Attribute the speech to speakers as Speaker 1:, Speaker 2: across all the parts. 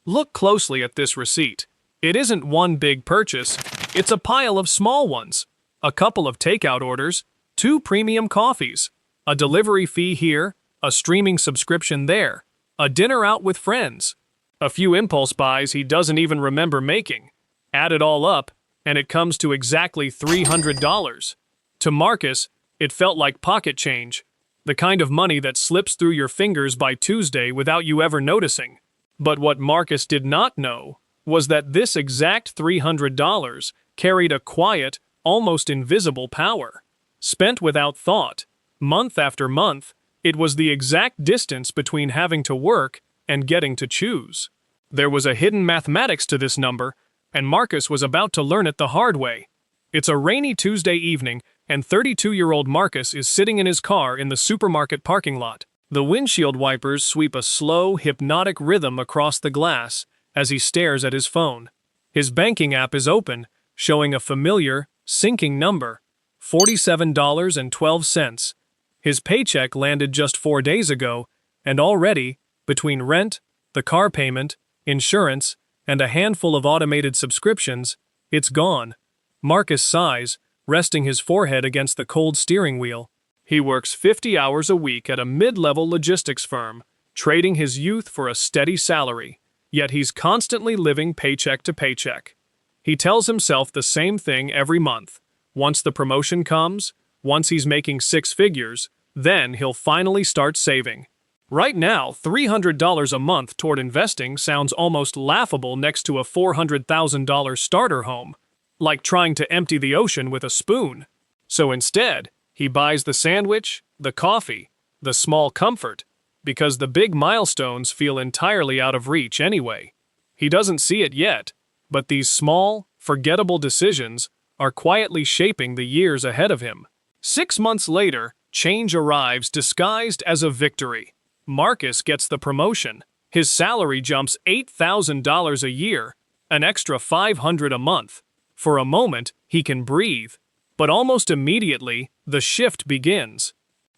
Speaker 1: Look closely at this receipt. It isn't one big purchase, it's a pile of small ones. A couple of takeout orders, 2 premium coffees, a delivery fee here, a streaming subscription there, a dinner out with friends, a few impulse buys he doesn't even remember making. Add it all up, and it comes to exactly $300. To Marcus, it felt like pocket change, the kind of money that slips through your fingers by Tuesday without you ever noticing. But what Marcus did not know was that this exact $300 carried a quiet, almost invisible power. Spent without thought, month after month, it was the exact distance between having to work and getting to choose. There was a hidden mathematics to this number, and Marcus was about to learn it the hard way. It's a rainy Tuesday evening, and 32-year-old Marcus is sitting in his car in the supermarket parking lot. The windshield wipers sweep a slow, hypnotic rhythm across the glass as he stares at his phone. His banking app is open, showing a familiar, sinking number, $47.12. His paycheck landed just 4 days ago, and already, between rent, the car payment, insurance, and a handful of automated subscriptions, it's gone. Marcus sighs, resting his forehead against the cold steering wheel. He works 50 hours a week at a mid-level logistics firm, trading his youth for a steady salary, yet he's constantly living paycheck to paycheck. He tells himself the same thing every month. Once the promotion comes, once he's making 6 figures, then he'll finally start saving. Right now, $300 a month toward investing sounds almost laughable next to a $400,000 starter home, like trying to empty the ocean with a spoon. So instead, he buys the sandwich, the coffee, the small comfort, because the big milestones feel entirely out of reach anyway. He doesn't see it yet, but these small, forgettable decisions are quietly shaping the years ahead of him. 6 months later, change arrives disguised as a victory. Marcus gets the promotion. His salary jumps $8,000 a year, an extra $500 a month. For a moment, he can breathe, but almost immediately, the shift begins.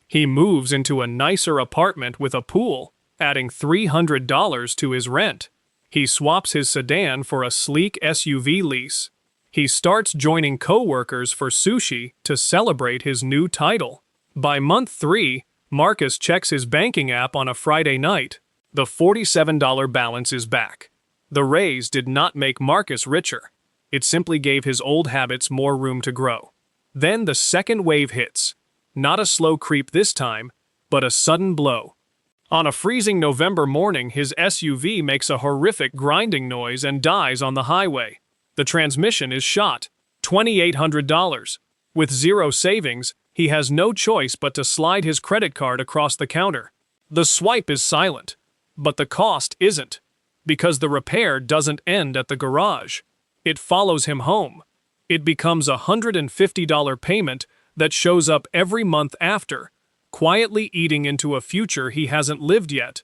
Speaker 1: He moves into a nicer apartment with a pool, adding $300 to his rent. He swaps his sedan for a sleek SUV lease. He starts joining coworkers for sushi to celebrate his new title. By month 3, Marcus checks his banking app on a Friday night. The $47 balance is back. The raise did not make Marcus richer. It simply gave his old habits more room to grow. Then the second wave hits. Not a slow creep this time, but a sudden blow. On a freezing November morning, his SUV makes a horrific grinding noise and dies on the highway. The transmission is shot. $2,800. With zero savings, he has no choice but to slide his credit card across the counter. The swipe is silent, but the cost isn't, because the repair doesn't end at the garage. It follows him home. It becomes a $150 payment that shows up every month after, quietly eating into a future he hasn't lived yet.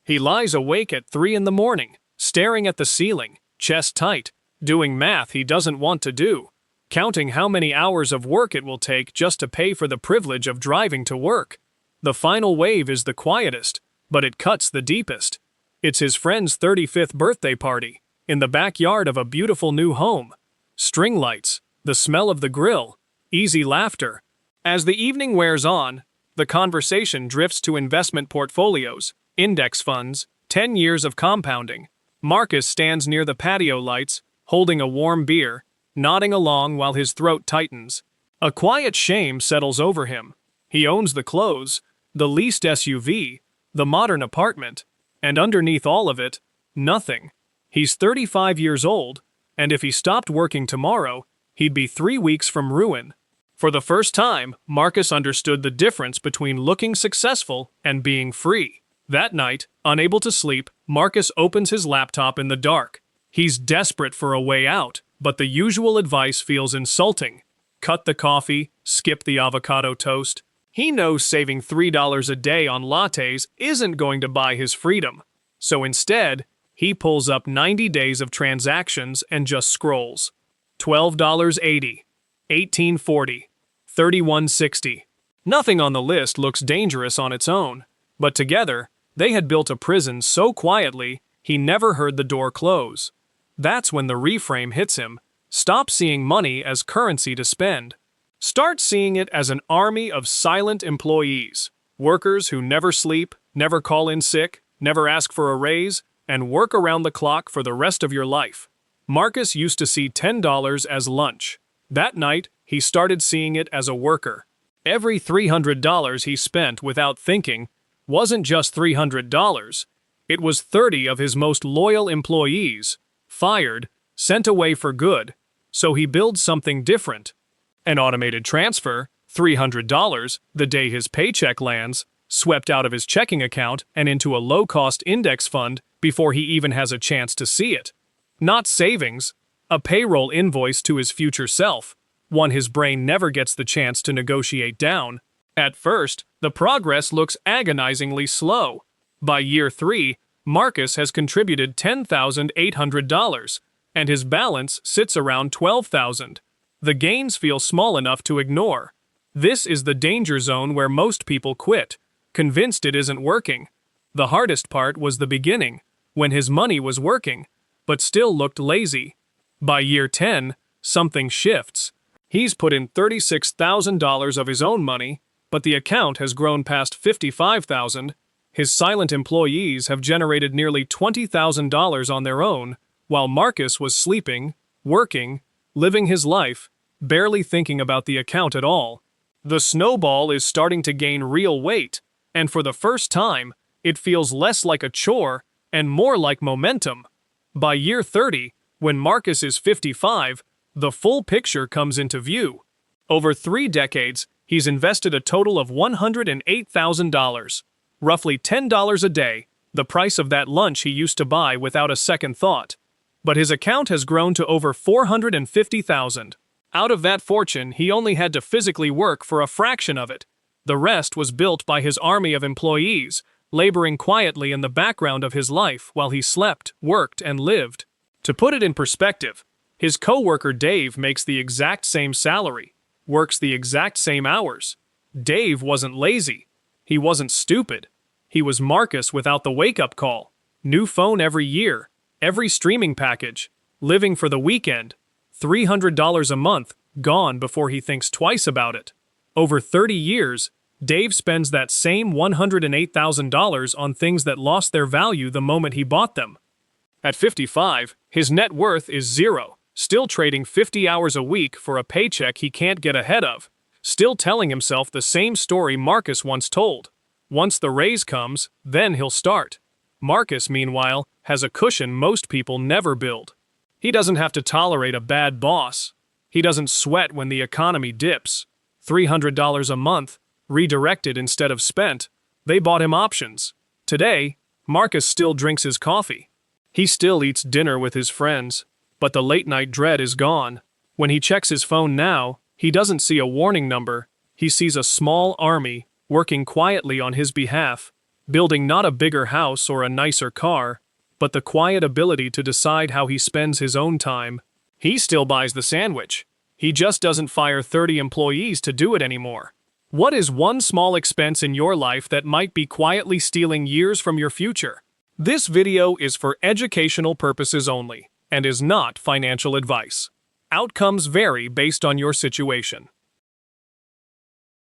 Speaker 1: He lies awake at 3 in the morning, staring at the ceiling, chest tight, doing math he doesn't want to do, counting how many hours of work it will take just to pay for the privilege of driving to work. The final wave is the quietest, but it cuts the deepest. It's his friend's 35th birthday party, in the backyard of a beautiful new home. String lights, the smell of the grill, easy laughter. As the evening wears on, the conversation drifts to investment portfolios, index funds, 10 years of compounding. Marcus stands near the patio lights, holding a warm beer, nodding along while his throat tightens. A quiet shame settles over him. He owns the clothes, the leased SUV, the modern apartment, and underneath all of it, nothing. He's 35 years old, and if he stopped working tomorrow, he'd be 3 weeks from ruin. For the first time, Marcus understood the difference between looking successful and being free. That night, unable to sleep, Marcus opens his laptop in the dark. He's desperate for a way out, but the usual advice feels insulting. Cut the coffee, skip the avocado toast. He knows saving $3 a day on lattes isn't going to buy his freedom. So instead, he pulls up 90 days of transactions and just scrolls. $12.80, $18.40, $31.60. Nothing on the list looks dangerous on its own, but together, they had built a prison so quietly, he never heard the door close. That's when the reframe hits him. Stop seeing money as currency to spend. Start seeing it as an army of silent employees, workers who never sleep, never call in sick, never ask for a raise, and work around the clock for the rest of your life. Marcus used to see $10 as lunch. That night, he started seeing it as a worker. Every $300 he spent without thinking wasn't just $300. It was 30 of his most loyal employees, fired, sent away for good, so he builds something different. An automated transfer, $300, the day his paycheck lands, swept out of his checking account and into a low-cost index fund before he even has a chance to see it. Not savings, a payroll invoice to his future self, one his brain never gets the chance to negotiate down. At first, the progress looks agonizingly slow. By year 3, Marcus has contributed $10,800, and his balance sits around $12,000. The gains feel small enough to ignore. This is the danger zone where most people quit, convinced it isn't working. The hardest part was the beginning, when his money was working, but still looked lazy. By year 10, something shifts. He's put in $36,000 of his own money, but the account has grown past $55,000. His silent employees have generated nearly $20,000 on their own, while Marcus was sleeping, working, living his life, barely thinking about the account at all. The snowball is starting to gain real weight, and for the first time, it feels less like a chore and more like momentum. By year 30, when Marcus is 55, the full picture comes into view. Over 3 decades, he's invested a total of $108,000, roughly $10 a day, the price of that lunch he used to buy without a second thought. But his account has grown to over $450,000. Out of that fortune, he only had to physically work for a fraction of it. The rest was built by his army of employees, laboring quietly in the background of his life while he slept, worked, and lived. To put it in perspective, his coworker Dave makes the exact same salary, works the exact same hours. Dave wasn't lazy. He wasn't stupid. He was Marcus without the wake-up call. New phone every year, every streaming package, living for the weekend, $300 a month, gone before he thinks twice about it. Over 30 years, Dave spends that same $108,000 on things that lost their value the moment he bought them. At 55, his net worth is zero, still trading 50 hours a week for a paycheck he can't get ahead of, still telling himself the same story Marcus once told. Once the raise comes, then he'll start. Marcus, meanwhile, has a cushion most people never build. He doesn't have to tolerate a bad boss. He doesn't sweat when the economy dips. $300 a month, redirected instead of spent. They bought him options. Today, Marcus still drinks his coffee. He still eats dinner with his friends, but the late-night dread is gone. When he checks his phone now, he doesn't see a warning number. He sees a small army working quietly on his behalf, building not a bigger house or a nicer car, but the quiet ability to decide how he spends his own time. He still buys the sandwich. He just doesn't fire 30 employees to do it anymore. What is one small expense in your life that might be quietly stealing years from your future? This video is for educational purposes only and is not financial advice. Outcomes vary based on your situation.